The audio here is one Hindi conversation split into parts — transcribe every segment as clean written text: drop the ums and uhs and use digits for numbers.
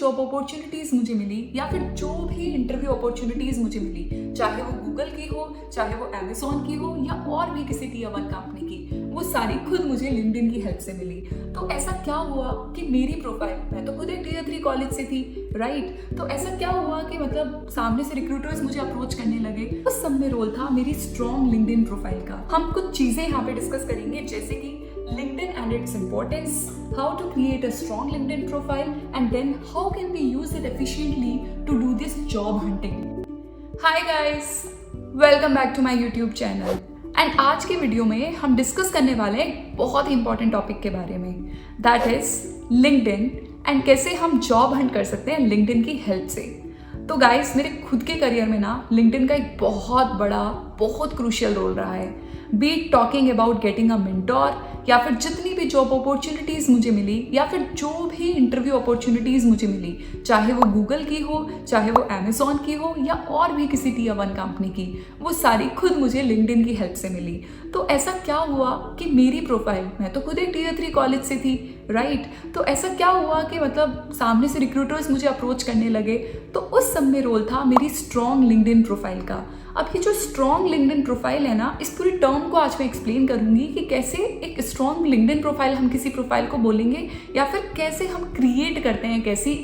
जॉब अपॉर्चुनिटीज़ मुझे मिली या फिर जो भी इंटरव्यू अपॉर्चुनिटीज़ मुझे मिली, चाहे वो गूगल की हो, चाहे वो अमेज़ॉन की हो या और भी किसी टियर 1 कंपनी की, वो सारी खुद मुझे लिंक्डइन की हेल्प से मिली। तो ऐसा क्या हुआ कि मेरी प्रोफाइल, मैं तो खुद एक टियर 3 कॉलेज से थी, राइट? तो ऐसा क्या हुआ कि मतलब सामने से रिक्रूटर्स मुझे अप्रोच करने लगे। उस सब में रोल था मेरी स्ट्रॉन्ग लिंक्डइन प्रोफाइल का। हम कुछ चीज़ें यहाँ पे डिस्कस करेंगे, जैसे कि LinkedIn and its importance, how to create a strong LinkedIn profile, and then how can we use it efficiently to do this job hunting. Hi guys, welcome back to my YouTube channel. And आज के वीडियो में हम डिस्कस करने वाले हैं बहुत ही इंपॉर्टेंट टॉपिक के बारे में, दैट इज LinkedIn एंड कैसे हम जॉब हंट कर सकते हैं LinkedIn की हेल्प से। तो गाइस, मेरे खुद के करियर में ना LinkedIn का एक बहुत बड़ा, बहुत क्रूशियल रोल रहा है। Be talking about getting a mentor, या फिर जितनी भी जॉब अपॉर्चुनिटीज़ मुझे मिली या फिर जो भी इंटरव्यू अपॉर्चुनिटीज़ मुझे मिली, चाहे वो गूगल की हो, चाहे वो अमेज़ॉन की हो या और भी किसी टियर 1 कंपनी की, वो सारी खुद मुझे लिंक्डइन की हेल्प से मिली। तो ऐसा क्या हुआ कि मेरी प्रोफाइल, मैं तो खुद एक टियर 3 कॉलेज से थी, राइट? तो ऐसा क्या हुआ कि मतलब सामने से रिक्रूटर्स मुझे अप्रोच करने लगे। तो उस सब में रोल था मेरी स्ट्रॉन्ग लिंक्डइन प्रोफाइल का। अब ये जो स्ट्रॉन्ग लिंक्डइन प्रोफाइल है ना, इस पूरी टर्म को आज मैं एक्सप्लेन करूंगी कि कैसे एक स्ट्रॉन्ग लिंक्डइन प्रोफाइल हम किसी प्रोफाइल को बोलेंगे, या फिर कैसे हम क्रिएट करते हैं कैसी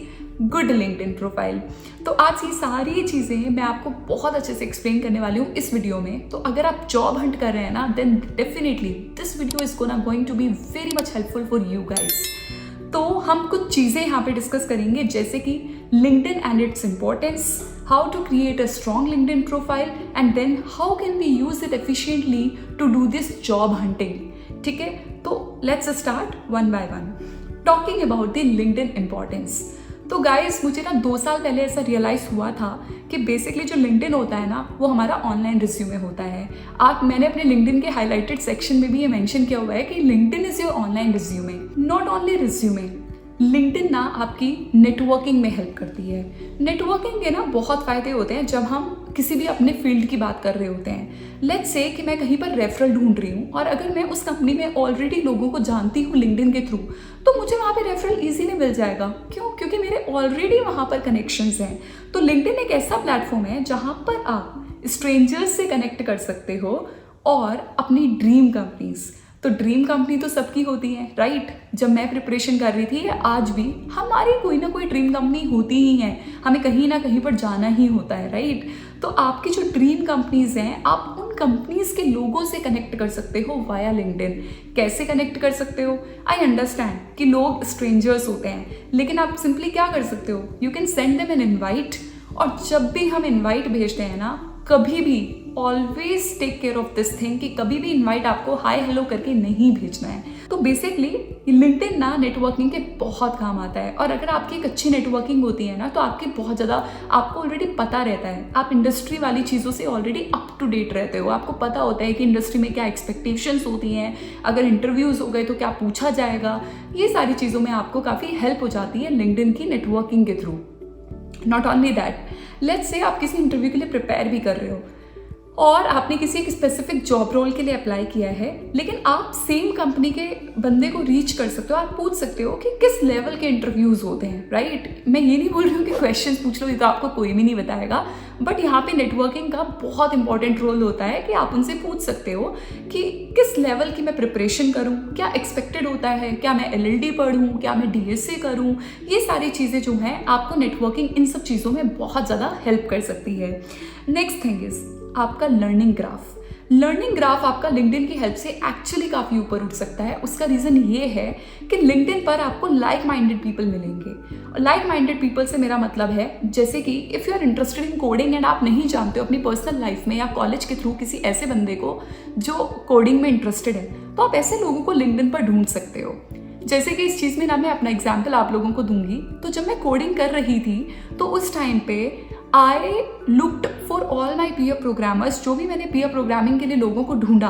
गुड लिंक्डइन प्रोफाइल। तो आज ये सारी चीज़ें मैं आपको बहुत अच्छे से एक्सप्लेन करने वाली हूँ इस वीडियो में। तो अगर आप जॉब हंट कर रहे हैं ना, then definitely this video is going to be very much helpful for you guys. तो हम कुछ चीज़ें यहाँ पे डिस्कस करेंगे, जैसे कि LinkedIn and its importance, how to create a strong LinkedIn profile, and then how can we use it efficiently to do this job hunting. ठीक है, तो let's start one by one. Talking about the LinkedIn importance. तो गाइस, मुझे ना 2 साल पहले ऐसा रियलाइज़ हुआ था कि बेसिकली जो LinkedIn होता है ना, वो हमारा ऑनलाइन रिज्यूमे होता है। मैंने अपने LinkedIn के हाईलाइटेड सेक्शन में भी ये मेंशन किया हुआ है कि LinkedIn is your online resume. Not only resume, LinkedIn ना आपकी नेटवर्किंग में हेल्प करती है। नेटवर्किंग के ना बहुत फ़ायदे होते हैं जब हम किसी भी अपने फील्ड की बात कर रहे होते हैं। लेट्स से कि मैं कहीं पर रेफरल ढूंढ रही हूँ और अगर मैं उस कंपनी में ऑलरेडी लोगों को जानती हूँ LinkedIn के थ्रू, तो मुझे वहाँ पे रेफरल इजीली मिल जाएगा। क्यों? क्योंकि मेरे ऑलरेडी वहाँ पर कनेक्शंस हैं। तो LinkedIn एक ऐसा प्लेटफॉर्म है जहाँ पर आप स्ट्रेंजर्स से कनेक्ट कर सकते हो और अपनी ड्रीम कंपनीज। तो ड्रीम कंपनी तो सबकी होती है, राइट? जब मैं प्रिपरेशन कर रही थी, आज भी हमारी कोई ना कोई ड्रीम कंपनी होती ही है। हमें कहीं ना कहीं पर जाना ही होता है, राइट? तो आपकी जो ड्रीम कंपनीज हैं, आप उन कंपनीज के लोगों से कनेक्ट कर सकते हो वाया LinkedIn। कैसे कनेक्ट कर सकते हो? आई अंडरस्टैंड कि लोग स्ट्रेंजर्स होते हैं, लेकिन आप सिंपली क्या कर सकते हो? You can send them an invite. और जब भी हम इन्वाइट भेजते हैं ना, कभी भी always take care of this thing कि कभी भी इन्वाइट आपको हाय हेलो करके नहीं भेजना है। तो बेसिकली LinkedIन ना नेटवर्किंग के बहुत काम आता है। और अगर आपकी एक अच्छी नेटवर्किंग होती है ना, तो आपकी बहुत ज़्यादा, आपको ऑलरेडी पता रहता है, आप इंडस्ट्री वाली चीज़ों से ऑलरेडी अप टू डेट रहते हो। आपको पता होता है कि इंडस्ट्री में क्या एक्सपेक्टेशंस होती हैं, अगर इंटरव्यूज़ हो गए तो क्या पूछा जाएगा। ये सारी चीज़ों में आपको काफ़ी हेल्प हो जाती है LinkedIn की नेटवर्किंग के through. Not only that, let's say आप किसी इंटरव्यू के लिए प्रिपेयर भी कर रहे हो और आपने किसी एक स्पेसिफिक जॉब रोल के लिए अप्लाई किया है, लेकिन आप सेम कंपनी के बंदे को रीच कर सकते हो। आप पूछ सकते हो कि किस लेवल के इंटरव्यूज़ होते हैं, राइट? मैं ये नहीं बोल रही हूँ कि क्वेश्चंस पूछ लो, ये तो आपको कोई भी नहीं बताएगा, बट यहाँ पे नेटवर्किंग का बहुत इंपॉर्टेंट रोल होता है कि आप उनसे पूछ सकते हो कि किस लेवल की मैं प्रिपरेशन करूँ, क्या एक्सपेक्टेड होता है, क्या मैं LLD पढ़ूँ, क्या मैं DSA करूँ। ये सारी चीज़ें जो हैं, आपको नेटवर्किंग इन सब चीज़ों में बहुत ज़्यादा हेल्प कर सकती है। नेक्स्ट थिंग इज़ आपका लर्निंग ग्राफ आपका LinkedIn की हेल्प से एक्चुअली काफ़ी ऊपर उठ सकता है। उसका रीज़न ये है कि LinkedIn पर आपको लाइक माइंडेड पीपल मिलेंगे। लाइक माइंडेड पीपल से मेरा मतलब है, जैसे कि if you are interested in coding and आप नहीं जानते हो अपनी पर्सनल लाइफ में या कॉलेज के थ्रू किसी ऐसे बंदे को जो कोडिंग में इंटरेस्टेड है, तो आप ऐसे लोगों को LinkedIn पर ढूंढ सकते हो। जैसे कि इस चीज़ में ना मैं अपना एग्जाम्पल आप लोगों को दूंगी। तो जब मैं कोडिंग कर रही थी, तो उस टाइम पे I looked for all my peer programmers. जो भी मैंने पीयर प्रोग्रामिंग के लिए लोगों को ढूंढा,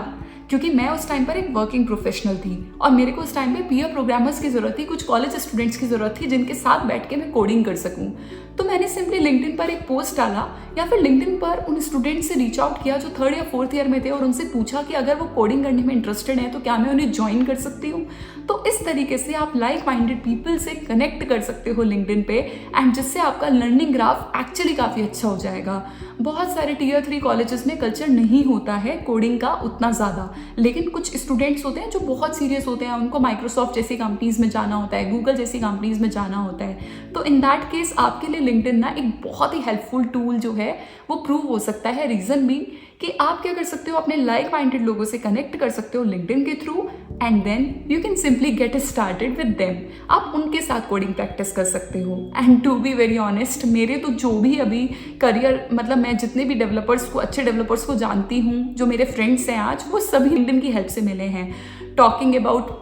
क्योंकि मैं उस टाइम पर एक वर्किंग प्रोफेशनल थी और मेरे को उस टाइम पे पीयर प्रोग्रामर्स की ज़रूरत थी, कुछ कॉलेज स्टूडेंट्स की ज़रूरत थी जिनके साथ बैठ के मैं कोडिंग कर सकूं। तो मैंने सिंपली LinkedIn पर एक पोस्ट डाला या फिर LinkedIn पर उन स्टूडेंट्स से रीच आउट किया जो 3rd या 4th ईयर में थे और उनसे पूछा कि अगर वो कोडिंग करने में इंटरेस्टेड है तो क्या मैं उन्हें ज्वाइन कर सकती हूँ। तो इस तरीके से आप लाइक माइंडेड पीपल से कनेक्ट कर सकते हो लिंक्डइन पे, एंड जिससे आपका लर्निंग ग्राफ एक्चुअली काफ़ी अच्छा हो जाएगा। बहुत सारे टियर 3 कॉलेजेस में कल्चर नहीं होता है कोडिंग का उतना ज़्यादा, लेकिन कुछ स्टूडेंट्स होते हैं जो बहुत सीरियस होते हैं, उनको माइक्रोसॉफ्ट जैसी कंपनीज़ में जाना होता है, गूगल जैसी कंपनीज़ में जाना होता है। तो इन दैट केस आपके लिए लिंक्डइन ना एक बहुत ही हेल्पफुल टूल जो है वो प्रूव हो सकता है। रीज़न भी कि आप क्या कर सकते हो, अपने लाइक माइंडेड लोगों से कनेक्ट कर सकते हो लिंक्डइन के through, and then you can simply get started with them. आप उनके साथ कोडिंग प्रैक्टिस कर सकते हो। And to be very honest, मेरे तो जो भी अभी करियर, मतलब मैं जितने भी डेवलपर्स को, अच्छे डेवलपर्स को जानती हूँ, जो मेरे फ्रेंड्स हैं आज, वो सभी लिंक्डइन की हेल्प से मिले हैं। टॉकिंग अबाउट,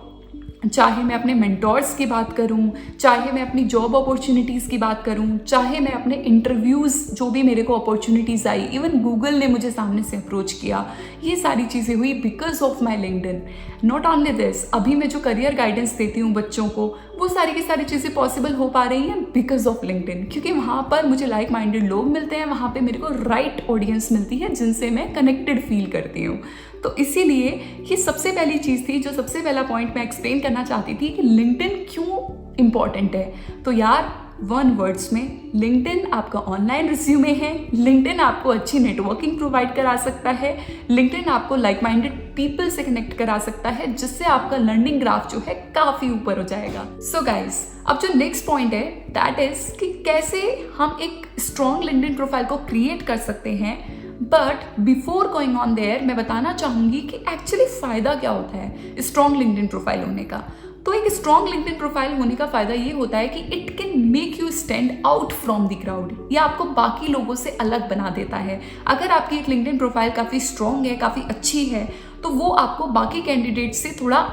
चाहे मैं अपने मेंटोर्स की बात करूं, चाहे मैं अपनी जॉब अपॉर्चुनिटीज़ की बात करूं, चाहे मैं अपने इंटरव्यूज़, जो भी मेरे को अपॉर्चुनिटीज़ आई, इवन गूगल ने मुझे सामने से अप्रोच किया, ये सारी चीज़ें हुई because of my LinkedIn. Not only this, अभी मैं जो करियर गाइडेंस देती हूँ बच्चों को, वो सारी की सारी चीज़ें पॉसिबल हो पा रही हैं बिकॉज ऑफ लिंक्डइन, क्योंकि वहाँ पर मुझे लाइक माइंडेड लोग मिलते हैं, वहाँ पर मेरे को राइट ऑडियंस मिलती है जिनसे मैं कनेक्टेड फील करती हूँ। तो इसीलिए ये सबसे पहली चीज़ थी, जो सबसे पहला पॉइंट मैं एक्सप्लेन करना चाहती थी कि लिंक्डइन क्यों इम्पॉर्टेंट है। तो यार, वन वर्ड्स में, लिंक्डइन आपका ऑनलाइन रिज्यूमे है, लिंक्डइन आपको अच्छी नेटवर्किंग प्रोवाइड करा सकता है, लिंक्डइन आपको लाइक माइंडेड पीपल से कनेक्ट करा सकता है, जिससे आपका लर्निंग ग्राफ जो है काफ़ी ऊपर हो जाएगा। सो गाइज, अब जो नेक्स्ट पॉइंट है दैट इज कि कैसे हम एक स्ट्रॉन्ग लिंक्डइन प्रोफाइल को क्रिएट कर सकते हैं। But before going on their, मैं बताना चाहूँगी कि एक्चुअली फ़ायदा क्या होता है स्ट्रॉन्ग लिंक्डइन प्रोफाइल होने का। तो एक स्ट्रॉन्ग लिंक्डइन प्रोफाइल होने का फ़ायदा ये होता है कि it can make you stand out from the crowd. ये आपको बाकी लोगों से अलग बना देता है। अगर आपकी एक लिंक्डइन प्रोफाइल काफ़ी स्ट्रॉन्ग है, काफ़ी अच्छी है, तो वो आपको बाकी कैंडिडेट से थोड़ा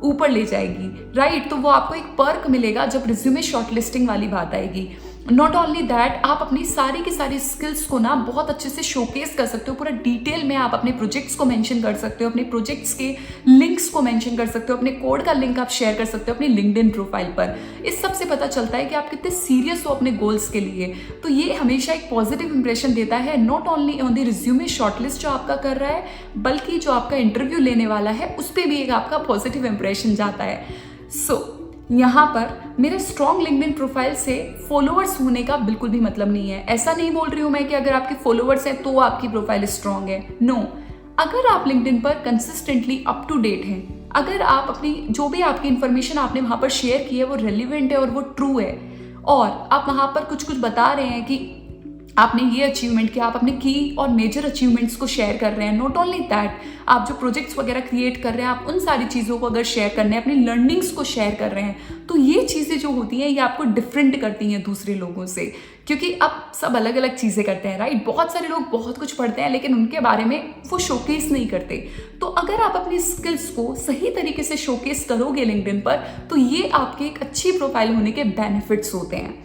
ऊपर ले जाएगी, राइट। तो वो आपको एक पर्क मिलेगा जब रिज्यूमे शॉर्टलिस्टिंग वाली बात आएगी। नॉट ओनली दैट, आप अपनी सारी की सारी स्किल्स को ना बहुत अच्छे से शोकेस कर सकते हो। पूरा डिटेल में आप अपने प्रोजेक्ट्स को मेंशन कर सकते हो, अपने प्रोजेक्ट्स के लिंक्स को मेंशन कर सकते हो, अपने कोड का लिंक आप शेयर कर सकते हो अपनी लिंक्डइन प्रोफाइल पर। इस सब से पता चलता है कि आप कितने सीरियस हो अपने गोल्स के लिए। तो ये हमेशा एक पॉजिटिव इंप्रेशन देता है, not only on the resume shortlist जो आपका कर रहा है, बल्कि जो आपका इंटरव्यू लेने वाला है उस पर भी एक आपका पॉजिटिव इंप्रेशन जाता है। सो यहाँ पर मेरे स्ट्रॉन्ग लिंक्डइन प्रोफाइल से फॉलोअर्स होने का बिल्कुल भी मतलब नहीं है। ऐसा नहीं बोल रही हूँ मैं कि अगर आपके फॉलोअर्स हैं तो आपकी प्रोफाइल स्ट्रॉन्ग है। नो, अगर आप लिंक्डइन पर कंसिस्टेंटली अप टू डेट हैं, अगर आप अपनी जो भी आपकी इन्फॉर्मेशन आपने वहाँ पर शेयर की है वो रेलिवेंट है और वो ट्रू है, और आप वहाँ पर कुछ कुछ बता रहे हैं कि आपने ये अचीवमेंट किया, आप अपने की और मेजर अचीवमेंट्स को शेयर कर रहे हैं, नॉट ओनली दैट, आप जो प्रोजेक्ट्स वगैरह क्रिएट कर रहे हैं, आप उन सारी चीज़ों को अगर शेयर कर रहे हैं, अपनी लर्निंग्स को शेयर कर रहे हैं, तो ये चीज़ें जो होती हैं ये आपको डिफरेंट करती हैं दूसरे लोगों से। क्योंकि अब सब अलग अलग चीज़ें करते हैं, राइट। बहुत सारे लोग बहुत कुछ पढ़ते हैं लेकिन उनके बारे में वो शोकेस नहीं करते। तो अगर आप अपनी स्किल्स को सही तरीके से शोकेस करोगे लिंक्डइन पर, तो ये आपके एक अच्छी प्रोफाइल होने के बेनिफिट्स होते हैं,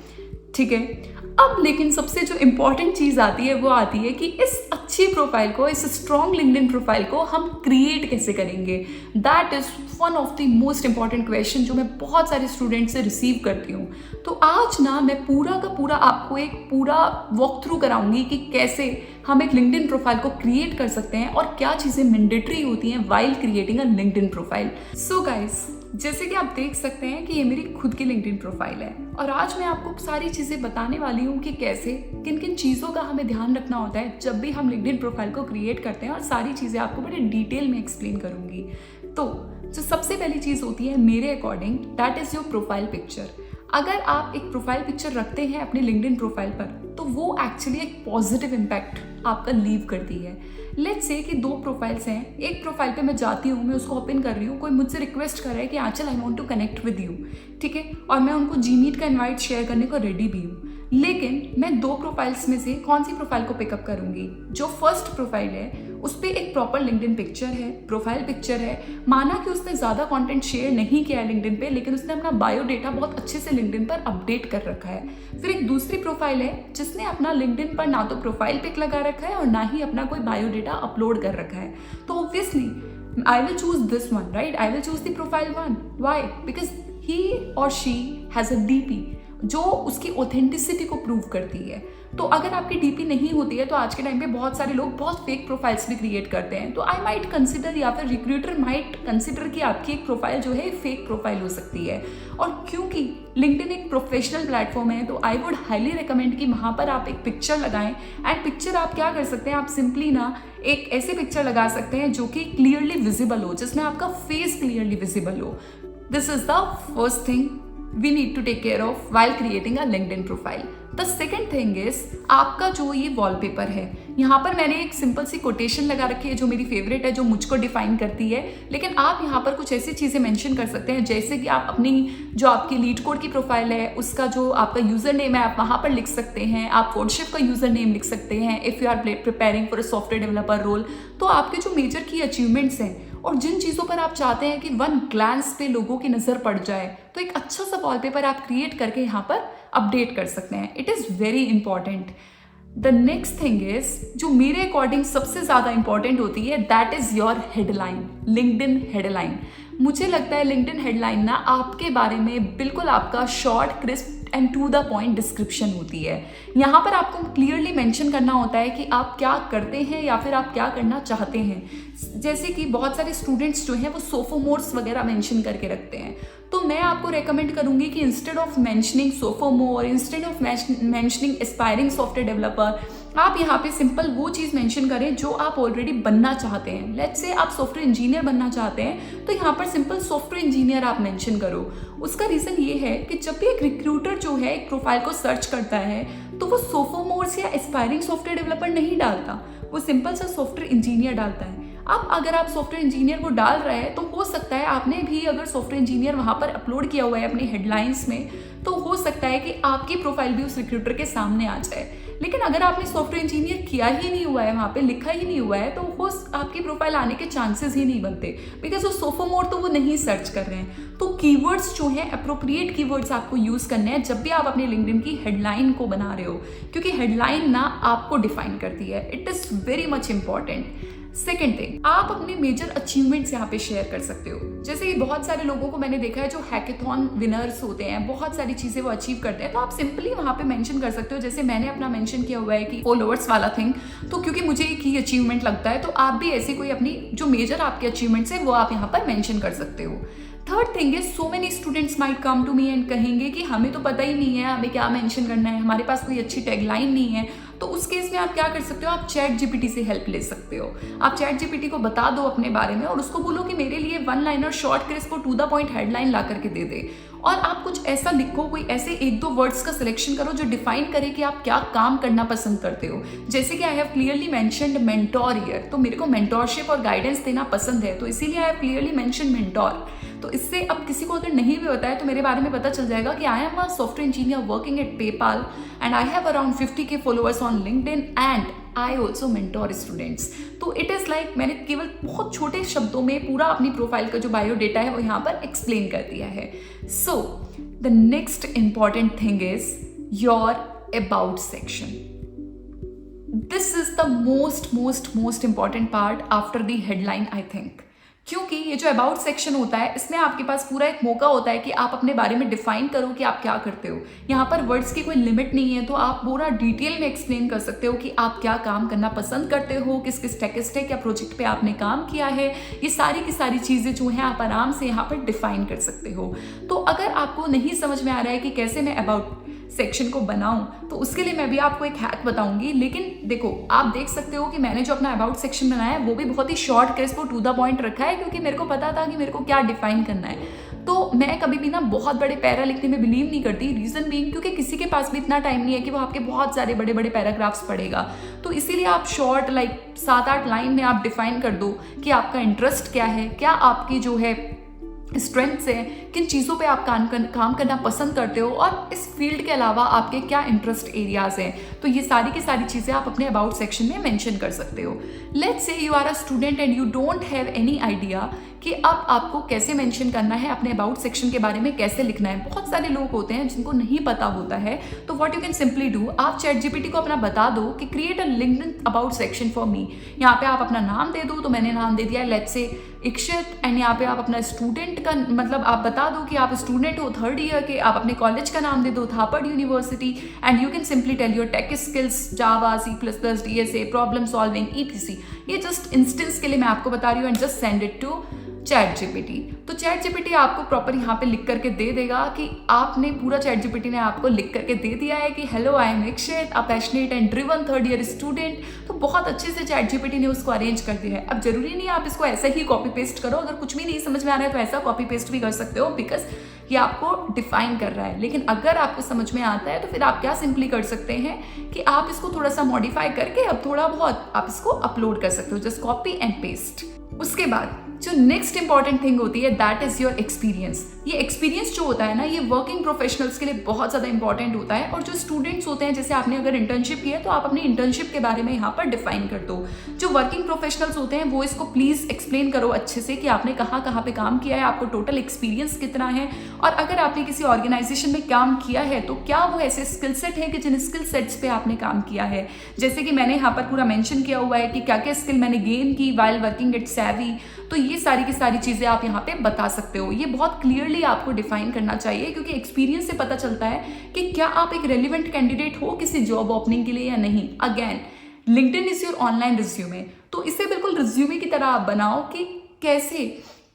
ठीक है। अब लेकिन सबसे जो इम्पॉर्टेंट चीज़ आती है वो आती है कि इस अच्छी प्रोफाइल को, इस स्ट्रॉन्ग लिंक्डइन प्रोफाइल को हम क्रिएट कैसे करेंगे। That is one of the most important question जो मैं बहुत सारे स्टूडेंट से रिसीव करती हूँ। तो आज ना मैं पूरा का पूरा आपको एक पूरा वॉक थ्रू कराऊंगी कि कैसे हम एक लिंक्डइन प्रोफाइल को क्रिएट कर सकते हैं और क्या चीज़ें मैंडेटरी होती हैं while creating a LinkedIn profile. So guys, जैसे कि आप देख सकते हैं कि ये मेरी खुद की लिंक्डइन प्रोफाइल है, और आज मैं आपको सारी चीज़ें बताने वाली हूँ कि कैसे, किन किन चीज़ों का हमें ध्यान रखना होता है जब भी हम लिंक्डइन प्रोफाइल को क्रिएट करते हैं, और सारी चीज़ें आपको बड़े डिटेल में एक्सप्लेन करूँगी। तो जो सबसे पहली चीज़ होती है मेरे according, that is your profile picture. अगर आप एक प्रोफाइल पिक्चर रखते हैं अपने लिंक्डइन प्रोफाइल पर, तो वो एक्चुअली एक पॉजिटिव इम्पैक्ट आपका लीव करती है। लेट्स से कि दो प्रोफाइल्स हैं, एक प्रोफाइल पे मैं जाती हूँ, मैं उसको ओपन कर रही हूँ, कोई मुझसे रिक्वेस्ट कर रहा है कि Anchal I want to connect with you, ठीक है, और मैं उनको जीमीट का इनवाइट शेयर करने को रेडी भी हूँ। लेकिन मैं दो प्रोफाइल्स में से कौन सी प्रोफाइल को पिकअप करूँगी? जो फर्स्ट प्रोफाइल है उस पर एक प्रॉपर लिंक्डइन पिक्चर है, प्रोफाइल पिक्चर है, माना कि उसने ज़्यादा कंटेंट शेयर नहीं किया है लिंक्डइन पे, लेकिन उसने अपना बायोडेटा बहुत अच्छे से लिंक्डइन पर अपडेट कर रखा है। फिर एक दूसरी प्रोफाइल है जिसने अपना लिंक्डइन पर ना तो प्रोफाइल पिक लगा रखा है और ना ही अपना कोई बायोडेटा अपलोड कर रखा है। तो obviously I will choose this one, right. I will choose the profile one. Why? Because he और शी हैज़ अ डीपी। जो उसकी ऑथेंटिसिटी को प्रूव करती है। तो अगर आपकी डीपी नहीं होती है तो आज के टाइम पे बहुत सारे लोग बहुत फेक प्रोफाइल्स भी क्रिएट करते हैं। तो आई माइट कंसिडर या फिर रिक्रूटर माइट कंसिडर कि आपकी एक प्रोफाइल जो है फेक प्रोफाइल हो सकती है। और क्योंकि लिंक्डइन एक प्रोफेशनल प्लेटफॉर्म है तो आई वुड हाईली रिकमेंड कि वहाँ पर आप एक पिक्चर लगाएं। एंड पिक्चर आप क्या कर सकते हैं, आप सिंपली ना एक ऐसे पिक्चर लगा सकते हैं जो कि क्लियरली विजिबल हो, जिसमें आपका फेस क्लियरली विजिबल हो। This is the first thing we need to take care of while creating a LinkedIn profile. The second thing is आपका जो ये वॉलपेपर है, यहाँ पर मैंने एक सिंपल सी कोटेशन लगा रखी है जो मेरी फेवरेट है, जो मुझको डिफाइन करती है। लेकिन आप यहाँ पर कुछ ऐसी चीज़ें मेंशन कर सकते हैं जैसे कि आप अपनी जो आपकी लीड कोड की प्रोफाइल है उसका जो आपका यूज़र नेम है आप वहाँ पर लिख सकते हैं। आप कोडशिफ्ट का यूज़र नेम लिख सकते हैं if you are preparing for a software developer role. तो आपके जो मेजर की अचीवमेंट्स हैं और जिन चीज़ों पर आप चाहते हैं कि वन ग्लैंस पे लोगों की नज़र पड़ जाए, तो एक अच्छा सा वॉलपेपर आप क्रिएट करके यहाँ पर अपडेट कर सकते हैं। It is very important. The next thing is जो मेरे अकॉर्डिंग सबसे ज़्यादा इंपॉर्टेंट होती है, that is your headline, LinkedIn headline. मुझे लगता है लिंक्डइन हेडलाइन ना आपके बारे में बिल्कुल आपका short, crisp and to the point description होती है। यहाँ पर आपको क्लियरली मेंशन करना होता है कि आप क्या करते हैं या फिर आप क्या करना चाहते हैं। जैसे कि बहुत सारे स्टूडेंट्स जो हैं वो सोफोमोर्स वगैरह मेंशन करके रखते हैं, तो मैं आपको रेकमेंड करूंगी कि instead of mentioning sophomore, instead of mentioning aspiring software developer, आप यहाँ पे सिंपल वो चीज़ मेंशन करें जो आप ऑलरेडी बनना चाहते हैं। लेट्स से आप सॉफ्टवेयर इंजीनियर बनना चाहते हैं तो यहाँ पर सिंपल सॉफ्टवेयर इंजीनियर आप मेंशन करो। उसका रीज़न ये है कि जब भी एक रिक्रूटर जो है एक प्रोफाइल को सर्च करता है तो वो सोफोमोर्स या एस्पायरिंग सॉफ्टवेयर डेवलपर नहीं डालता, वो सिंपल सा सॉफ्टवेयर इंजीनियर डालता है। अब अगर आप सॉफ्टवेयर इंजीनियर को डाल रहे हैं तो हो सकता है आपने भी अगर सॉफ्टवेयर इंजीनियर वहाँ पर अपलोड किया हुआ है अपनी हेडलाइंस में, तो हो सकता है कि आपकी प्रोफाइल भी उस रिक्रूटर के सामने आ जाए। लेकिन अगर आपने सॉफ्टवेयर इंजीनियर किया ही नहीं हुआ है, वहाँ पे लिखा ही नहीं हुआ है, तो वो आपकी प्रोफाइल आने के चांसेस ही नहीं बनते, बिकॉज वो सोफोमोर तो वो नहीं सर्च कर रहे हैं। तो कीवर्ड्स जो हैं, अप्रोप्रिएट कीवर्ड्स आपको यूज़ करने हैं जब भी आप अपने लिंक्डइन की हेडलाइन को बना रहे हो, क्योंकि हेडलाइन ना आपको डिफाइन करती है। It is very much important. Second thing, आप अपने मेजर अचीवमेंट्स यहाँ पे शेयर कर सकते हो। जैसे कि बहुत सारे लोगों को मैंने देखा है जो हैकेथॉन विनर्स होते हैं, बहुत सारी चीज़ें वो अचीव करते हैं, तो आप सिंपली वहाँ पे मेंशन कर सकते हो। जैसे मैंने अपना मेंशन किया हुआ है कि फॉलोअर्स वाला थिंग, तो क्योंकि मुझे एक ही अचीवमेंट लगता है, तो आप भी ऐसी कोई अपनी जो मेजर आपके अचीवमेंट्स है वो आप यहाँ पर मेंशन कर सकते हो। Third thing is, so many students might come to me and कहेंगे कि हमें तो पता ही नहीं है हमें क्या मेंशन करना है, हमारे पास कोई अच्छी टैगलाइन नहीं है। तो उस केस में आप क्या कर सकते हो, आप चैट जीपीटी से हेल्प ले सकते हो। आप चैट जीपीटी को बता दो अपने बारे में और उसको बोलो कि मेरे लिए वन लाइनर शॉर्ट क्रिस्प और टू द पॉइंट हेडलाइन ला करके दे दे। और आप कुछ ऐसा लिखो, कोई ऐसे एक दो वर्ड्स का सिलेक्शन करो जो डिफाइन करे कि आप क्या काम करना पसंद करते हो। जैसे कि I have clearly mentioned mentor here, तो मेरे को मेंटोरशिप और गाइडेंस देना पसंद है, तो इसीलिए I have clearly mentioned mentor. तो इससे अब किसी को अगर नहीं भी बताया तो मेरे बारे में पता चल जाएगा कि I am a software engineer working at PayPal and I have around 50K followers on LinkedIn and I also mentor students. तो इट इज़ लाइक मैंने केवल बहुत छोटे शब्दों में पूरा अपनी प्रोफाइल का जो बायोडेटा है वो यहाँ पर एक्सप्लेन कर दिया है। So the next important thing is your about section. This is the most important part after the headline I think, क्योंकि ये जो अबाउट सेक्शन होता है इसमें आपके पास पूरा एक मौका होता है कि आप अपने बारे में डिफाइन करो कि आप क्या करते हो। यहाँ पर वर्ड्स की कोई लिमिट नहीं है, तो आप पूरा डिटेल में एक्सप्लेन कर सकते हो कि आप क्या काम करना पसंद करते हो, किस किस टेक या प्रोजेक्ट पे आपने काम किया है। ये सारी की सारी चीज़ें जो हैं आप आराम से यहाँ पर डिफाइन कर सकते हो। तो अगर आपको नहीं समझ में आ रहा है कि कैसे मैं अबाउट सेक्शन को बनाऊं, तो उसके लिए मैं भी आपको एक हैक बताऊंगी। लेकिन देखो, आप देख सकते हो कि मैंने जो अपना अबाउट सेक्शन बनाया है वो भी बहुत ही शॉर्ट क्रिस्प और टू द पॉइंट रखा है, क्योंकि मेरे को पता था कि मेरे को क्या डिफाइन करना है। तो मैं कभी भी ना बहुत बड़े पैरा लिखने में बिलीव नहीं करती, रीज़न बीइंग क्योंकि किसी के पास भी इतना टाइम नहीं है कि वो आपके बहुत सारे बड़े बड़े पैराग्राफ्स पढ़ेगा। तो इसीलिए आप शॉर्ट लाइक 7-8 लाइन में आप डिफाइन कर दो कि आपका इंटरेस्ट क्या है, क्या आपकी जो है स्ट्रेंथ्स है, किन चीज़ों पे आप काम करना पसंद करते हो, और इस फील्ड के अलावा आपके क्या इंटरेस्ट एरियाज़ हैं। तो ये सारी की सारी चीज़ें आप अपने अबाउट सेक्शन में मेंशन कर सकते हो। Let's say you are a student and you don't have any idea कि अब आपको कैसे मेंशन करना है, अपने अबाउट सेक्शन के बारे में कैसे लिखना है। बहुत सारे लोग होते हैं जिनको नहीं पता होता है, तो what you can simply do, आप चैट जीपीटी को अपना बता दो कि create a LinkedIn about section for me. यहाँ पे आप अपना नाम दे दो, तो मैंने नाम दे दिया लेट्स से इक्षित, एंड यहाँ पे आप अपना स्टूडेंट का मतलब आप बता बता दो कि आप स्टूडेंट हो 3rd ईयर के, आप अपने कॉलेज का नाम दे दो Thapar university, and you can simply tell your tech skills, Java, C++, DSA, problem solving, ETC। ये जस्ट इंस्टेंस के लिए मैं आपको बता रही हूँ, and just send it to ChatGPT। तो ChatGPT आपको प्रॉपर यहाँ पे लिख करके दे देगा कि आपने पूरा ChatGPT ने आपको लिख करके दे दिया है कि hello I am Ikshit, a passionate and driven 3rd year student. तो बहुत अच्छे से ChatGPT ने उसको अरेंज कर दिया है। अब जरूरी नहीं आप इसको ऐसे ही कॉपी पेस्ट करो, अगर कुछ भी नहीं समझ में आ रहा है तो ऐसा कॉपी पेस्ट भी कर सकते हो, बिकॉज ये आपको डिफाइन कर रहा है। लेकिन अगर आपको समझ में आता है तो फिर आप क्या सिंपली कर सकते हैं कि आप इसको थोड़ा सा मॉडिफाई करके अब थोड़ा बहुत आप इसको अपलोड कर सकते हो, जस्ट कॉपी एंड पेस्ट। उसके बाद जो नेक्स्ट इंपॉर्टेंट थिंग होती है दैट इज योर एक्सपीरियंस। ये एक्सपीरियंस जो होता है ना, ये वर्किंग प्रोफेशनल्स के लिए बहुत ज़्यादा इंपॉर्टेंट होता है। और जो स्टूडेंट्स होते हैं, जैसे आपने अगर इंटर्नशिप की है तो आप अपनी इंटर्नशिप के बारे में यहाँ पर डिफाइन कर दो। जो वर्किंग प्रोफेशनल्स होते हैं वो इसको प्लीज़ एक्सप्लेन करो अच्छे से कि आपने कहाँ कहाँ पे काम किया है, आपको टोटल एक्सपीरियंस कितना है, और अगर आपने किसी ऑर्गेनाइजेशन में काम किया है तो क्या वो ऐसे स्किल सेट है कि जिन स्किल सेट्स पे आपने काम किया है। जैसे कि मैंने यहाँ पर पूरा मेंशन किया हुआ है कि क्या क्या स्किल मैंने गेन की वाइल वर्किंग एट सैवी। तो ये सारी की सारी चीज़ें आप यहाँ पे बता सकते हो। ये बहुत क्लियरली आपको डिफाइन करना चाहिए, क्योंकि एक्सपीरियंस से पता चलता है कि क्या आप एक रेलिवेंट कैंडिडेट हो किसी जॉब ओपनिंग के लिए या नहीं। Again LinkedIn is your online resume, तो इसे बिल्कुल रिज्यूमे की तरह आप बनाओ कि कैसे,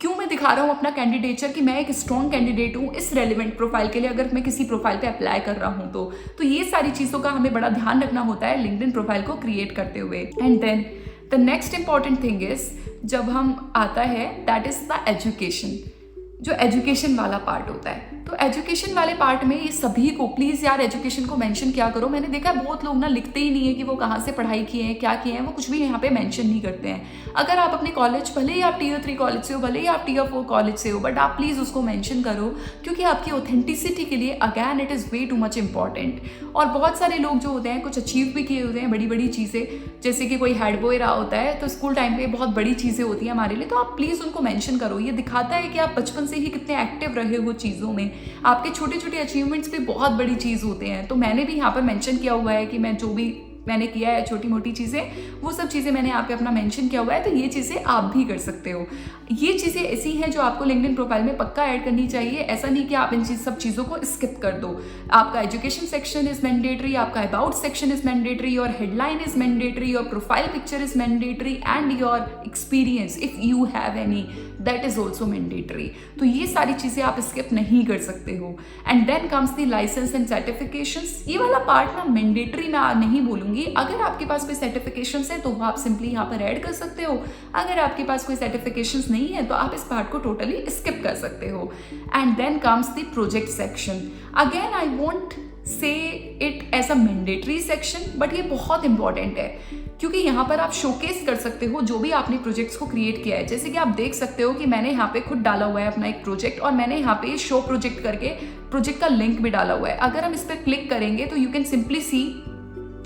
क्यों मैं दिखा रहा हूँ अपना कैंडिडेचर कि मैं एक स्ट्रॉन्ग कैंडिडेट हूँ इस रेलिवेंट प्रोफाइल के लिए, अगर मैं किसी प्रोफाइल पे अप्लाई कर रहा हूँ तो ये सारी चीज़ों का हमें बड़ा ध्यान रखना होता है लिंक्डइन प्रोफाइल को क्रिएट करते हुए। And then the next important thing is, जब हम आता है दैट इज द एजुकेशन। जो एजुकेशन वाला पार्ट होता है, तो एजुकेशन वाले पार्ट में ये सभी को प्लीज़ यार एजुकेशन को मेंशन किया करो। मैंने देखा है बहुत लोग ना लिखते ही नहीं है कि वो कहाँ से पढ़ाई किए हैं, क्या किए हैं, वो कुछ भी यहाँ पे मेंशन नहीं करते हैं। अगर आप अपने कॉलेज, भले ही आप Tier 3 कॉलेज से हो, भले ही आप Tier 4 कॉलेज से हो, बट आप प्लीज़ उसको मेंशन करो, क्योंकि आपकी ऑथेंटिसिटी के लिए again it is way too much important. और बहुत सारे लोग जो होते हैं कुछ अचीव भी किए होते हैं बड़ी बड़ी चीज़ें, जैसे कि कोई हेड बॉय रहा होता है तो स्कूल टाइम पे बहुत बड़ी चीज़ें होती हैं हमारे लिए, तो आप प्लीज़ उनको मेंशन करो। ये दिखाता है कि आप बचपन से ही कितने एक्टिव रहे हो चीज़ों में, आपके छोटे छोटे अचीवमेंट्स भी बहुत बड़ी चीज़ होते हैं। तो मैंने भी यहाँ पर मेंशन किया हुआ है कि मैं जो भी मैंने किया है छोटी मोटी चीज़ें, वो सब चीज़ें मैंने यहाँ पे अपना मेंशन किया हुआ है। तो ये चीज़ें आप भी कर सकते हो। ये चीज़ें ऐसी हैं जो आपको लिंक्डइन प्रोफाइल में पक्का ऐड करनी चाहिए। ऐसा नहीं कि आप इन सब चीज़ों को स्किप कर दो। आपका एजुकेशन सेक्शन इज मैंडेटरी, आपका about section is mandatory, your headline is mandatory, your profile picture is mandatory, and your experience if you have any that is also mandatory. तो ये सारी चीज़ें आप स्किप नहीं कर सकते हो। And then comes the license and certifications. ये वाला पार्ट ना मैंडेटरी मैं नहीं बोलूँगी। अगर आपके पास कोई सर्टिफिकेशंस है तो वो आप सिंपली यहाँ पर ऐड कर सकते हो। अगर आपके पास कोई सर्टिफिकेशंस नहीं है तो आप इस पार्ट को टोटली स्किप कर सकते हो। And then comes the project section. Again I won't say it as a mandatory section, but ये बहुत इंपॉर्टेंट है, क्योंकि यहाँ पर आप शोकेस कर सकते हो जो भी आपने प्रोजेक्ट्स को क्रिएट किया है। जैसे कि आप देख सकते हो कि मैंने यहाँ पे खुद डाला हुआ है अपना एक प्रोजेक्ट, और मैंने यहाँ पे शो प्रोजेक्ट करके प्रोजेक्ट का लिंक भी डाला हुआ है। अगर हम इस पर क्लिक करेंगे तो यू कैन सिंपली सी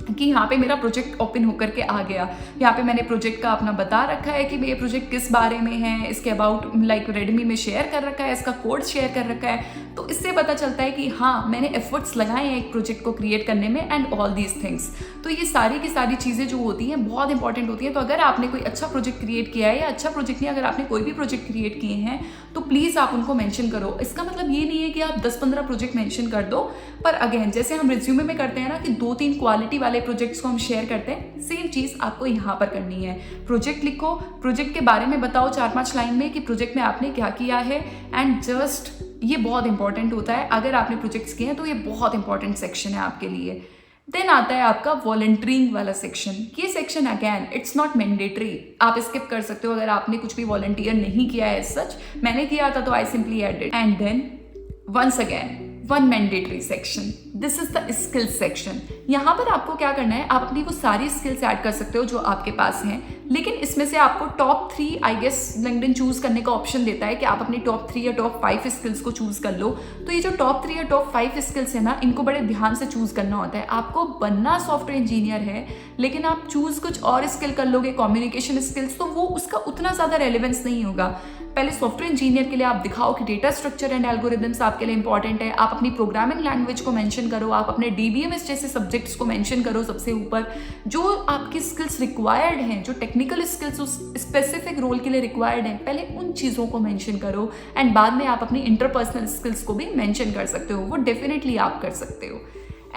कि यहाँ पे मेरा प्रोजेक्ट ओपन होकर के आ गया। यहाँ पे मैंने प्रोजेक्ट का अपना बता रखा है कि ये प्रोजेक्ट किस बारे में है, इसके अबाउट लाइक रेडमी में शेयर कर रखा है, इसका कोड शेयर कर रखा है। तो इससे पता चलता है कि हाँ मैंने एफर्ट्स लगाए हैं एक प्रोजेक्ट को क्रिएट करने में, एंड ऑल दीज थिंग्स। तो ये सारी की सारी चीज़ें जो होती हैं बहुत इंपॉर्टेंट होती हैं। तो अगर आपने कोई अच्छा प्रोजेक्ट क्रिएट किया है, या अच्छा प्रोजेक्ट नहीं, अगर आपने कोई भी प्रोजेक्ट क्रिएट किए हैं तो प्लीज़ आप उनको मेंशन करो। इसका मतलब ये नहीं है कि आप 10-15 प्रोजेक्ट मेंशन कर दो, पर अगेन जैसे हम रिज्यूमे में करते हैं ना कि 2-3 क्वालिटी वाले प्रोजेक्ट्स को हम शेयर करते हैं, सेम चीज़ आपको यहाँ पर करनी है। प्रोजेक्ट लिखो, प्रोजेक्ट के बारे में बताओ 4-5 लाइन में कि प्रोजेक्ट में आपने क्या किया है, एंड जस्ट ये बहुत इंपॉर्टेंट होता है। अगर आपने प्रोजेक्ट्स किए हैं तो ये बहुत इंपॉर्टेंट सेक्शन है आपके लिए। देन आता है आपका वॉलंटियरिंग वाला सेक्शन। ये section again it's not mandatory, आप स्किप कर सकते हो अगर आपने कुछ भी वॉलंटियर नहीं किया है। सच मैंने किया था तो I simply added. And then once again one mandatory section, this is the skill section. यहाँ पर आपको क्या करना है, आप अपनी वो सारी स्किल्स ऐड कर सकते हो जो आपके पास हैं, लेकिन इसमें से आपको top 3 I guess LinkedIn choose करने का ऑप्शन देता है कि आप अपनी टॉप 3 या टॉप 5 स्किल्स को चूज कर लो। तो ये जो टॉप 3 या टॉप 5 स्किल्स है ना, इनको बड़े ध्यान से चूज करना होता है। आपको बनना सॉफ्टवेयर इंजीनियर है, लेकिन आप चूज कुछ और स्किल कर लोगे, कम्युनिकेशन स्किल्स, तो वो उसका उतना ज़्यादा रेलिवेंस नहीं होगा। पहले सॉफ्टवेयर इंजीनियर के लिए आप दिखाओ कि डेटा स्ट्रक्चर एंड एल्गोरिदम्स आपके लिए इंपॉर्टेंट है, आप अपनी प्रोग्रामिंग लैंग्वेज को मेंशन करो, आप अपने DBMS जैसे सब्जेक्ट्स को मेंशन करो सबसे ऊपर, जो आपकी स्किल्स रिक्वायर्ड हैं, जो टेक्निकल स्किल्स उस स्पेसिफिक रोल के लिए रिक्वायर्ड हैं, पहले उन चीज़ों को मेंशन करो एंड बाद में आप अपनी इंटरपर्सनल स्किल्स को भी मेंशन कर सकते हो, वो डेफिनेटली आप कर सकते हो।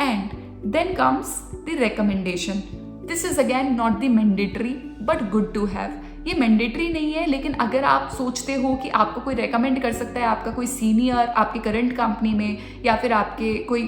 And then comes the recommendation. This is again not the mandatory but good to have. ये मैंडेटरी नहीं है, लेकिन अगर आप सोचते हो कि आपको कोई रेकमेंड कर सकता है, आपका कोई सीनियर आपकी करंट कंपनी में या फिर आपके कोई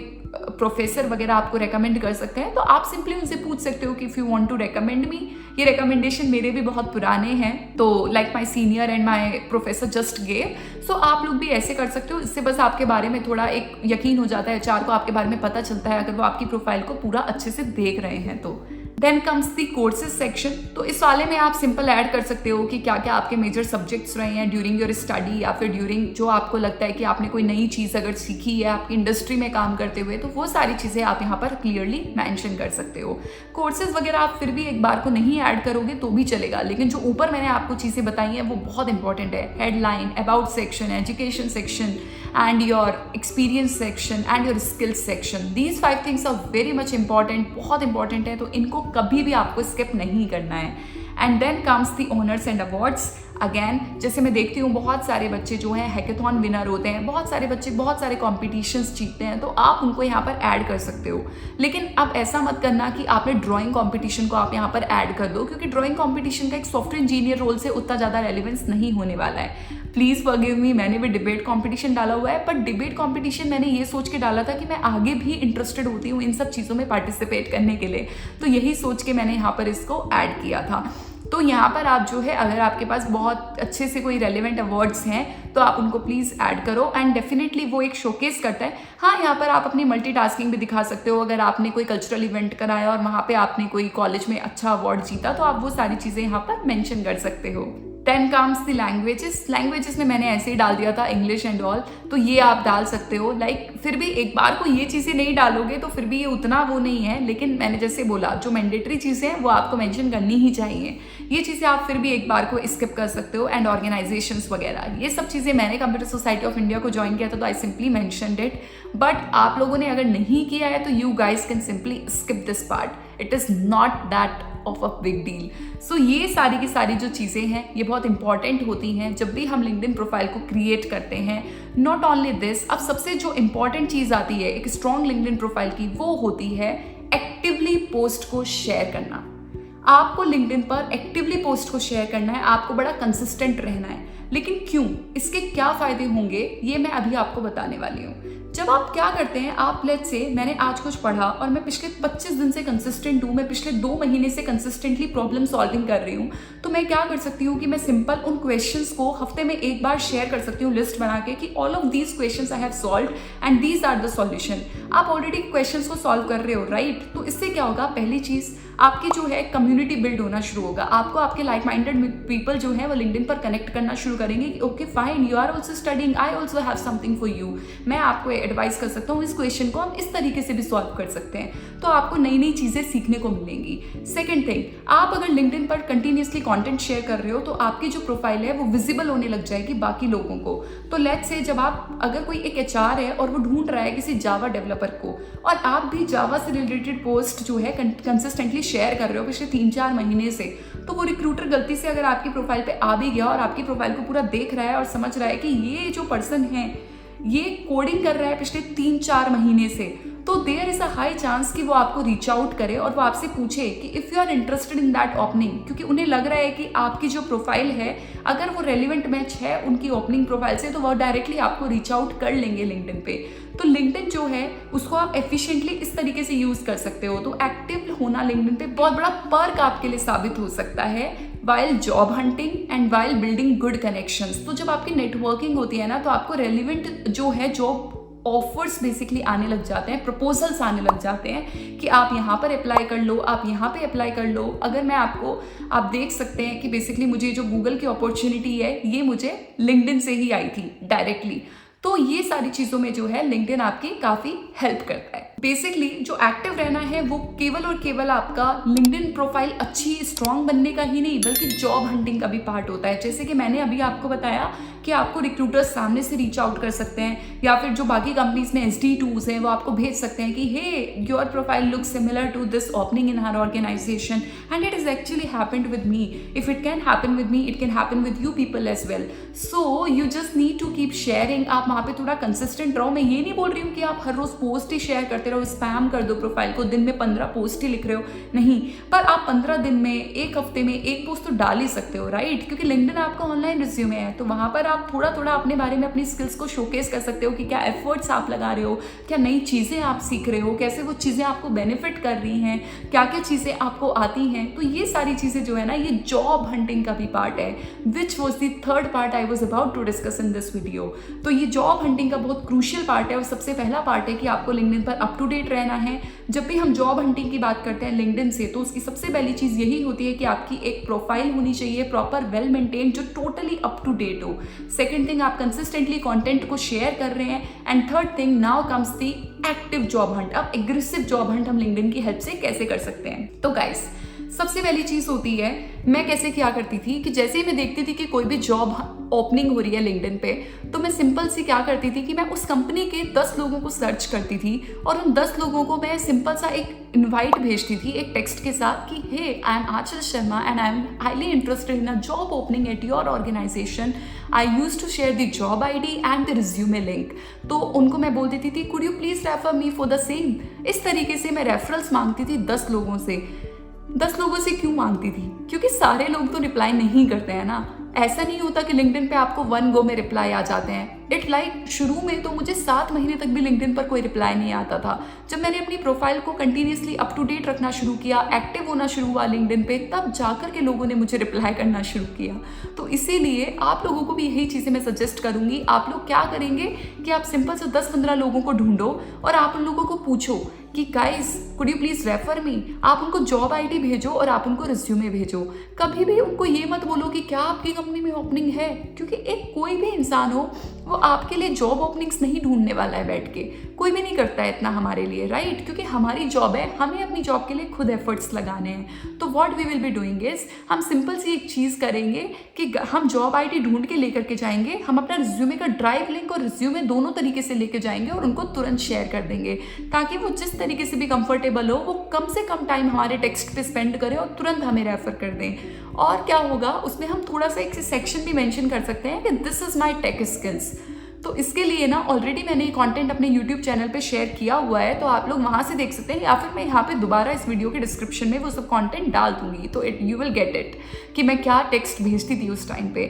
प्रोफेसर वगैरह आपको रेकमेंड कर सकते हैं, तो आप सिंपली उनसे पूछ सकते हो कि if you want to recommend me. ये रिकमेंडेशन मेरे भी बहुत पुराने हैं, तो like my senior and my professor just gave, so आप लोग भी ऐसे कर सकते हो। इससे बस आपके बारे में थोड़ा एक यकीन हो जाता है, HR को आपके बारे में पता चलता है अगर वो आपकी प्रोफाइल को पूरा अच्छे से देख रहे हैं तो। Then comes the courses section. तो इस वाले में आप सिंपल ऐड कर सकते हो कि क्या क्या आपके मेजर सब्जेक्ट्स रहे हैं ड्यूरिंग योर स्टडी, या फिर ड्यूरिंग जो आपको लगता है कि आपने कोई नई चीज़ अगर सीखी है आपकी इंडस्ट्री में काम करते हुए, तो वो सारी चीज़ें आप यहाँ पर क्लियरली मेंशन कर सकते हो। कोर्सेज वगैरह आप फिर भी एक बार को नहीं ऐड करोगे तो भी चलेगा, लेकिन जो ऊपर मैंने आपको चीज़ें बताई हैं वो बहुत इंपॉर्टेंट है। Headline, about section, education section and your experience section and your skills section, these 5 things are very much important, बहुत इंपॉर्टेंट है, तो इनको कभी भी आपको स्किप नहीं करना है। And then comes the honours and awards. Again जैसे मैं देखती हूँ बहुत सारे बच्चे जो हैं हैकेथॉन विनर होते हैं, बहुत सारे बच्चे बहुत सारे कॉम्पिटिशन्स जीतते हैं, तो आप उनको यहाँ पर ऐड कर सकते हो। लेकिन अब ऐसा मत करना कि आपने ड्राइंग कॉम्पिटिशन को आप यहाँ पर ऐड कर दो, क्योंकि ड्राइंग कॉम्पिटिशन का एक सॉफ्टवेयर इंजीनियर रोल से उतना ज़्यादा रेलिवेंस नहीं होने वाला है। प्लीज़ फॉरगिव मी, मैंने भी डिबेट कंपटीशन डाला हुआ है, बट डिबेट कंपटीशन मैंने ये सोच के डाला था कि मैं आगे भी इंटरेस्टेड होती हूँ इन सब चीज़ों में पार्टिसिपेट करने के लिए, तो यही सोच के मैंने यहाँ पर इसको ऐड किया था। तो यहाँ पर आप जो है अगर आपके पास बहुत अच्छे से कोई रेलिवेंट अवार्ड्स हैं तो आप उनको प्लीज़ ऐड करो, एंड डेफिनेटली वो एक शोकेस करता है। हाँ, यहाँ पर आप अपनी मल्टीटास्किंग भी दिखा सकते हो। अगर आपने कोई कल्चरल इवेंट कराया और वहाँ पे आपने कोई कॉलेज में अच्छा अवार्ड जीता, तो आप वो सारी चीज़ें यहाँ पर मेंशन कर सकते हो। Then comes the languages. Languages में मैंने ऐसे ही डाल दिया था इंग्लिश एंड ऑल, तो ये आप डाल सकते हो। लाइक फिर भी एक बार को ये चीज़ें नहीं डालोगे तो फिर भी ये उतना वो नहीं है, लेकिन मैंने जैसे बोला जो मैंडेटरी चीज़ें हैं वो आपको मेंशन करनी ही चाहिए। ये चीज़ें आप फिर भी एक बार को स्किप कर सकते हो। एंड ऑर्गेनाइजेशंस वगैरह, ये सब चीज़ें मैंने कंप्यूटर सोसाइटी ऑफ इंडिया को ज्वाइन किया था, तो I simply mentioned it. But आप लोगों ने अगर नहीं किया है तो you guys can simply skip this part, it is not that of a big deal. So ये सारी की सारी जो चीज़ें हैं ये बहुत इंपॉर्टेंट होती हैं जब भी हम लिंक्डइन प्रोफाइल को क्रिएट करते हैं। नॉट ओनली दिस, अब सबसे जो इंपॉर्टेंट चीज़ आती है एक स्ट्रॉन्ग लिंक्डइन प्रोफाइल की, वो होती है एक्टिवली पोस्ट को शेयर करना। आपको लिंक्डइन पर एक्टिवली पोस्ट को शेयर करना है, आपको बड़ा कंसिस्टेंट रहना है। लेकिन क्यों, इसके क्या फ़ायदे होंगे, ये मैं अभी आपको बताने वाली हूँ। जब आप क्या करते हैं, आप लेट्स से मैंने आज कुछ पढ़ा और मैं पिछले 25 दिन से कंसिस्टेंट हूँ, मैं पिछले 2 महीने से कंसिस्टेंटली प्रॉब्लम सॉल्विंग कर रही हूँ, तो मैं क्या कर सकती हूँ कि मैं सिंपल उन क्वेश्चंस को हफ्ते में एक बार शेयर कर सकती हूँ लिस्ट बना के कि all of these questions I have solved and these are the solution. आप ऑलरेडी क्वेश्चंस को सॉल्व कर रहे हो, राइट? तो इससे क्या होगा, पहली चीज़ आपकी जो है कम्युनिटी बिल्ड होना शुरू होगा। आपको आपके लाइक माइंडेड पीपल जो है वो लिंक्डइन पर कनेक्ट करना शुरू करेंगे कि okay fine, you are also studying, I also have something for you. मैं आपको एडवाइस कर सकता हूँ, इस क्वेश्चन को हम इस तरीके से भी सॉल्व कर सकते हैं, तो आपको नई नई चीज़ें सीखने को मिलेंगी। सेकेंड थिंग, आप अगर लिंक्डइन पर कंटिन्यूसली कॉन्टेंट शेयर कर रहे हो तो आपकी जो प्रोफाइल है वो विजिबल होने लग जाएगी बाकी लोगों को। तो लेट्स से जब आप अगर कोई एक HR है और वो ढूंढ रहा है किसी जावा डेवलपर को, और आप भी जावा से रिलेटेड पोस्ट जो है कंसिस्टेंटली शेयर कर रहे हो पिछले 3-4 महीने से, तो वो रिक्रूटर गलती से अगर आपकी प्रोफाइल पे आ भी गया और आपकी प्रोफाइल को पूरा देख रहा है और समझ रहा है कि ये जो पर्सन है ये कोडिंग कर रहा है पिछले 3-4 महीने से, तो there is a high chance कि वो आपको रीच आउट करे और वो आपसे पूछे कि if you are interested in that opening, क्योंकि उन्हें लग रहा है कि आपकी जो प्रोफाइल है अगर वो रेलिवेंट मैच है उनकी ओपनिंग प्रोफाइल से, तो वो डायरेक्टली आपको रीच आउट कर लेंगे लिंक्डइन पे। तो लिंक्डइन जो है उसको आप एफिशिएंटली इस तरीके से यूज़ कर सकते हो। तो एक्टिव होना लिंक्डइन पे बहुत बड़ा पर्क आपके लिए साबित हो सकता है while job hunting and while building good connections. तो जब आपकी नेटवर्किंग होती है ना, तो आपको रेलिवेंट जो है जॉब ऑफर्स बेसिकली आने लग जाते हैं, प्रपोजल्स आने लग जाते हैं कि आप यहाँ पर अप्लाई कर लो, आप यहाँ पे अप्लाई कर लो। अगर मैं आपको, आप देख सकते हैं कि बेसिकली मुझे जो गूगल की अपॉर्चुनिटी है ये मुझे लिंक्डइन से ही आई थी डायरेक्टली। तो ये सारी चीज़ों में जो है लिंक्डइन आपकी काफ़ी हेल्प करता है। बेसिकली जो एक्टिव रहना है वो केवल और केवल आपका लिंक्डइन प्रोफाइल अच्छी स्ट्रांग बनने का ही नहीं बल्कि जॉब हंटिंग का भी पार्ट होता है। जैसे कि मैंने अभी आपको बताया कि आपको रिक्रूटर्स सामने से रीच आउट कर सकते हैं या फिर जो बाकी कंपनीज में SD टूल्स हैं वो आपको भेज सकते हैं कि hey your profile looks similar to this opening in her organization and it is actually happened with me. If it can happen with me it can happen with you people as well. So you just need to keep sharing. आप वहाँ पे थोड़ा कंसिस्टेंट रहो। मैं ये नहीं बोल रही हूँ कि आप हर रोज पोस्ट ही शेयर करते रहो, स्पैम कर दो प्रोफाइल को, दिन में 15 पोस्ट ही लिख रहे हो, नहीं, पर आप 15 दिन में, एक हफ्ते में एक पोस्ट तो डाल ही सकते हो, राइट? क्योंकि लिंक्डइन आपका ऑनलाइन रिज्यूमे है, तो वहां पर आप थोड़ा थोड़ा अपने बारे में अपनी स्किल्स को शोकेस कर सकते हो कि क्या एफर्ट्स आप लगा रहे हो, क्या नई चीजें आप सीख रहे हो, कैसे वो चीजें आपको बेनिफिट कर रही हैं, क्या क्या चीजें आपको आती हैं। तो ये सारी चीजें जो है ना, ये जॉब हंटिंग का भी पार्ट है, which was the third part I was about to discuss in this video. तो ये जॉब हंटिंग का बहुत क्रूशियल पार्ट है और सबसे पहला पार्ट है कि आपको लिंक्डइन पर अप टू डेट रहना है। जब भी हम जॉब हंटिंग की बात करते हैं लिंक्डइन से, तो उसकी सबसे पहली चीज यही होती है कि आपकी एक प्रोफाइल होनी चाहिए प्रॉपर वेल मेंटेन, जो टोटली अप टू डेट हो। सेकंड थिंग, आप कंसिस्टेंटली कंटेंट को शेयर कर रहे हैं। And third thing, now comes the active job Hunt. अब एग्रेसिव जॉब हंट हम लिंक्डइन की हेल्प से कैसे कर सकते हैं? तो गाइस, सबसे पहली चीज होती है, मैं कैसे क्या करती थी कि जैसे ही मैं देखती थी कि कोई भी जॉब ओपनिंग हो रही है लिंक्डइन पे, तो मैं सिंपल सी क्या करती थी कि मैं उस कंपनी के 10 लोगों को सर्च करती थी और उन 10 लोगों को मैं सिंपल सा एक इनवाइट भेजती थी एक टेक्स्ट के साथ कि hey, I am Anchal Sharma and I am highly interested in a job opening at your organization. I use to share the job ID and the resume link. तो उनको मैं बोल देती थी, could you please refer me for the same. इस तरीके से मैं रेफरल्स मांगती थी 10 लोगों से। 10 लोगों से क्यों मांगती थी? क्योंकि सारे लोग तो रिप्लाई नहीं करते हैं ना। ऐसा नहीं होता कि लिंक्डइन पे आपको 1 गो में रिप्लाई आ जाते हैं। इट लाइक शुरू में तो मुझे 7 महीने तक भी लिंक्डइन पर कोई रिप्लाई नहीं आता था। जब मैंने अपनी प्रोफाइल को कंटिन्यूसली अप टू डेट रखना शुरू किया, एक्टिव होना शुरू हुआ लिंक्डइन पे, तब जाकर के लोगों ने मुझे रिप्लाई करना शुरू किया। तो इसीलिए आप लोगों को भी यही चीज़ें मैं सजेस्ट करूंगी। आप लोग क्या करेंगे कि आप सिंपल से 10-15 लोगों को ढूंढो और आप उन लोगों को पूछो कि guys could you please refer me. आप उनको जॉब ID भेजो और आप उनको रिज्यूमे भेजो। कभी भी उनको ये मत बोलो कि क्या आपकी कंपनी में ओपनिंग है, क्योंकि एक कोई भी इंसान हो वो आपके लिए जॉब ओपनिंग्स नहीं ढूंढने वाला है बैठ के। कोई भी नहीं करता है इतना हमारे लिए, राइट? क्योंकि हमारी जॉब है, हमें अपनी जॉब के लिए खुद एफर्ट्स लगाने हैं। तो what we will be doing is, हम सिंपल सी एक चीज़ करेंगे कि हम जॉब ID ढूंढ के लेकर के जाएंगे। हम अपना रिज्यूमे का ड्राइव लिंक और रिज्यूमे दोनों तरीके से लेके जाएंगे और उनको तुरंत शेयर कर देंगे, ताकि वो जिस तरीके से भी कंफर्टेबल हो, वो कम से कम टाइम हमारे टेक्स्ट पे स्पेंड करें और तुरंत हमें रेफर कर दें। और क्या होगा, उसमें हम थोड़ा सा एक सेक्शन भी मेंशन कर सकते हैं कि this is my tech skills. तो इसके लिए ना ऑलरेडी मैंने ये कंटेंट अपने YouTube चैनल पे शेयर किया हुआ है, तो आप लोग वहाँ से देख सकते हैं, या फिर मैं यहाँ पे दोबारा इस वीडियो के डिस्क्रिप्शन में वो सब कंटेंट डाल दूंगी, तो यू विल गेट इट कि मैं क्या टेक्स्ट भेजती थी उस टाइम पे।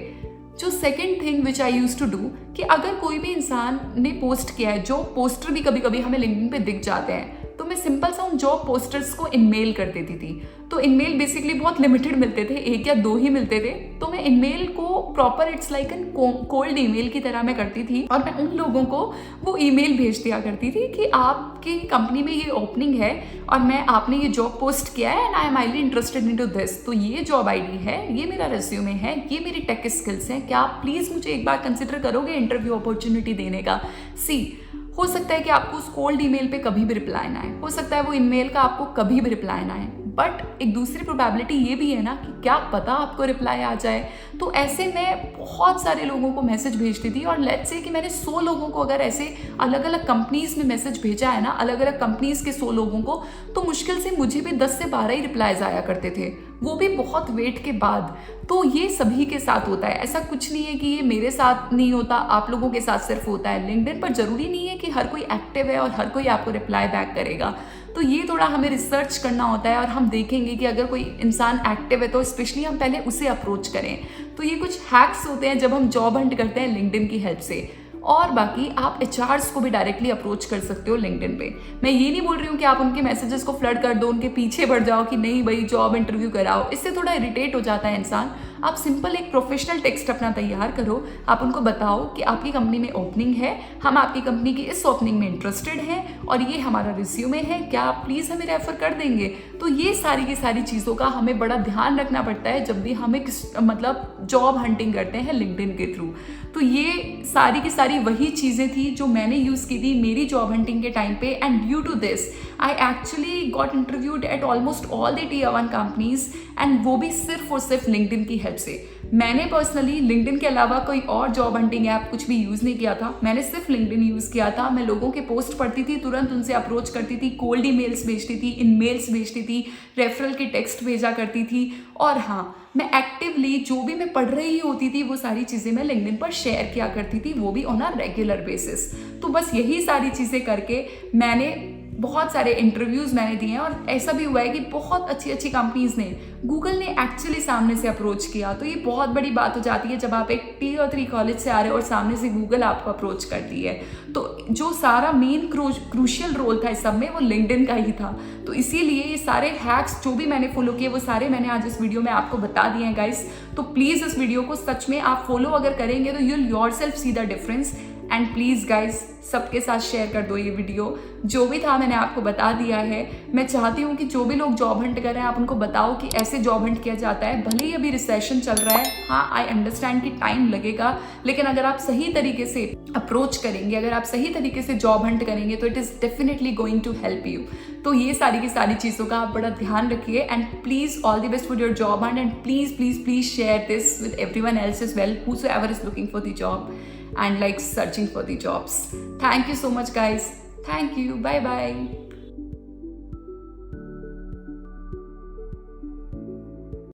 जो second thing which I use to do, कि अगर कोई भी इंसान ने पोस्ट किया है, जो पोस्टर भी कभी कभी हमें लिंक्डइन पे दिख जाते हैं, तो मैं सिंपल सा उन जॉब पोस्टर्स को इनमेल कर देती थी। तो इनमेल बेसिकली बहुत लिमिटेड मिलते थे, 1 या 2 ही मिलते थे। तो मैं इनमेल को proper it's like an cold email की तरह मैं करती थी और मैं उन लोगों को वो ईमेल भेज दिया करती थी कि आपकी कंपनी में ये ओपनिंग है और आपने ये जॉब पोस्ट किया है and I am highly interested in to this. तो ये जॉब ID है, ये मेरा रिज्यूमे है, ये मेरी टेक स्किल्स हैं, क्या आप प्लीज़ मुझे एक बार कंसिडर करोगे इंटरव्यू अपॉर्चुनिटी देने का? हो सकता है कि आपको उस कोल्ड ईमेल पे कभी भी रिप्लाई ना आए, हो सकता है वो ईमेल का आपको कभी भी रिप्लाई ना आए, बट एक दूसरी प्रोबेबिलिटी ये भी है ना कि क्या पता आपको रिप्लाई आ जाए। तो ऐसे मैं बहुत सारे लोगों को मैसेज भेजती थी और लेट्स से कि मैंने 100 लोगों को अगर ऐसे अलग अलग कंपनीज में मैसेज भेजा है ना, अलग अलग कंपनीज के 100 लोगों को, तो मुश्किल से मुझे भी 10 से 12 ही रिप्लाईज आया करते थे, वो भी बहुत वेट के बाद। तो ये सभी के साथ होता है, ऐसा कुछ नहीं है कि ये मेरे साथ नहीं होता, आप लोगों के साथ सिर्फ होता है। लिंक्डइन पर जरूरी नहीं है कि हर कोई एक्टिव है और हर कोई आपको रिप्लाई बैक करेगा। तो ये थोड़ा हमें रिसर्च करना होता है और हम देखेंगे कि अगर कोई इंसान एक्टिव है तो स्पेशली हम पहले उसे अप्रोच करें। तो ये कुछ हैक्स होते हैं जब हम जॉब हंट करते हैं लिंक्डइन की हेल्प से। और बाकी आप HRs को भी डायरेक्टली अप्रोच कर सकते हो लिंक्डइन पे। मैं ये नहीं बोल रही हूँ कि आप उनके मैसेजेस को फ्लड कर दो, उनके पीछे बढ़ जाओ कि नहीं भाई जॉब इंटरव्यू कराओ, इससे थोड़ा इरिटेट हो जाता है इंसान। आप सिंपल एक प्रोफेशनल टेक्स्ट अपना तैयार करो, आप उनको बताओ कि आपकी कंपनी में ओपनिंग है, हम आपकी कंपनी की इस ओपनिंग में इंटरेस्टेड हैं और ये हमारा रिज्यूमे है, क्या आप प्लीज़ हमें रेफर कर देंगे। तो ये सारी की सारी चीज़ों का हमें बड़ा ध्यान रखना पड़ता है जब भी हम एक मतलब जॉब हंटिंग करते हैं लिंक्डइन के थ्रू। तो ये सारी की सारी वही चीज़ें थी जो मैंने यूज़ की थी मेरी जॉब हंटिंग के टाइम पे, and due to this I actually got interviewed at almost all the Tier 1 companies, एंड वो भी सिर्फ और सिर्फ लिंक्डइन की हेल्प से। मैंने पर्सनली लिंक्डइन के अलावा कोई और जॉब हंटिंग ऐप कुछ भी यूज़ नहीं किया था, मैंने सिर्फ लिंक्डइन यूज़ किया था। मैं लोगों के पोस्ट पढ़ती थी, तुरंत उनसे अप्रोच करती थी, कोल्ड ईमेल्स भेजती थी, इन मेल्स भेजती थी, रेफरल के टेक्स्ट भेजा करती थी, और हाँ, मैं एक्टिवली जो भी मैं पढ़ रही होती थी वो सारी चीज़ें मैं लिंक्डइन पर शेयर किया करती थी, वो भी ऑन अ रेगुलर बेसिस। तो बस यही सारी चीज़ें करके मैंने बहुत सारे इंटरव्यूज़ मैंने दिए हैं, और ऐसा भी हुआ है कि बहुत अच्छी अच्छी कंपनीज़ ने, गूगल ने एक्चुअली सामने से अप्रोच किया। तो ये बहुत बड़ी बात हो जाती है जब आप एक Tier 3 कॉलेज से आ रहे हो और सामने से गूगल आपको अप्रोच करती है। तो जो सारा मेन क्रूशियल रोल था इस सब में वो लिंक्डइन का ही था। तो इसीलिए ये सारे हैक्स जो भी मैंने फॉलो किए वो सारे मैंने आज इस वीडियो में आपको बता दिए हैं गाइस। तो प्लीज़ इस वीडियो को सच में आप फॉलो अगर करेंगे तो you'll yourself see the difference. And please guys सबके साथ शेयर कर दो ये वीडियो। जो भी था मैंने आपको बता दिया है। मैं चाहती हूँ कि जो भी लोग जॉब हंट कर रहे हैं आप उनको बताओ कि ऐसे जॉब हंट किया जाता है। भले ही अभी रिसेशन चल रहा है, हाँ आई अंडरस्टैंड कि टाइम लगेगा, लेकिन अगर आप सही तरीके से अप्रोच करेंगे, अगर आप सही तरीके से जॉब हंट करेंगे तो it is definitely going to help you. तो ये सारी की सारी चीज़ों का आप बड़ा ध्यान रखिए, and please all the best for your job hunt, and please please please share this with everyone else as well whosoever is looking for the job and like searching for the jobs. Thank you so much guys. Thank you. Bye bye.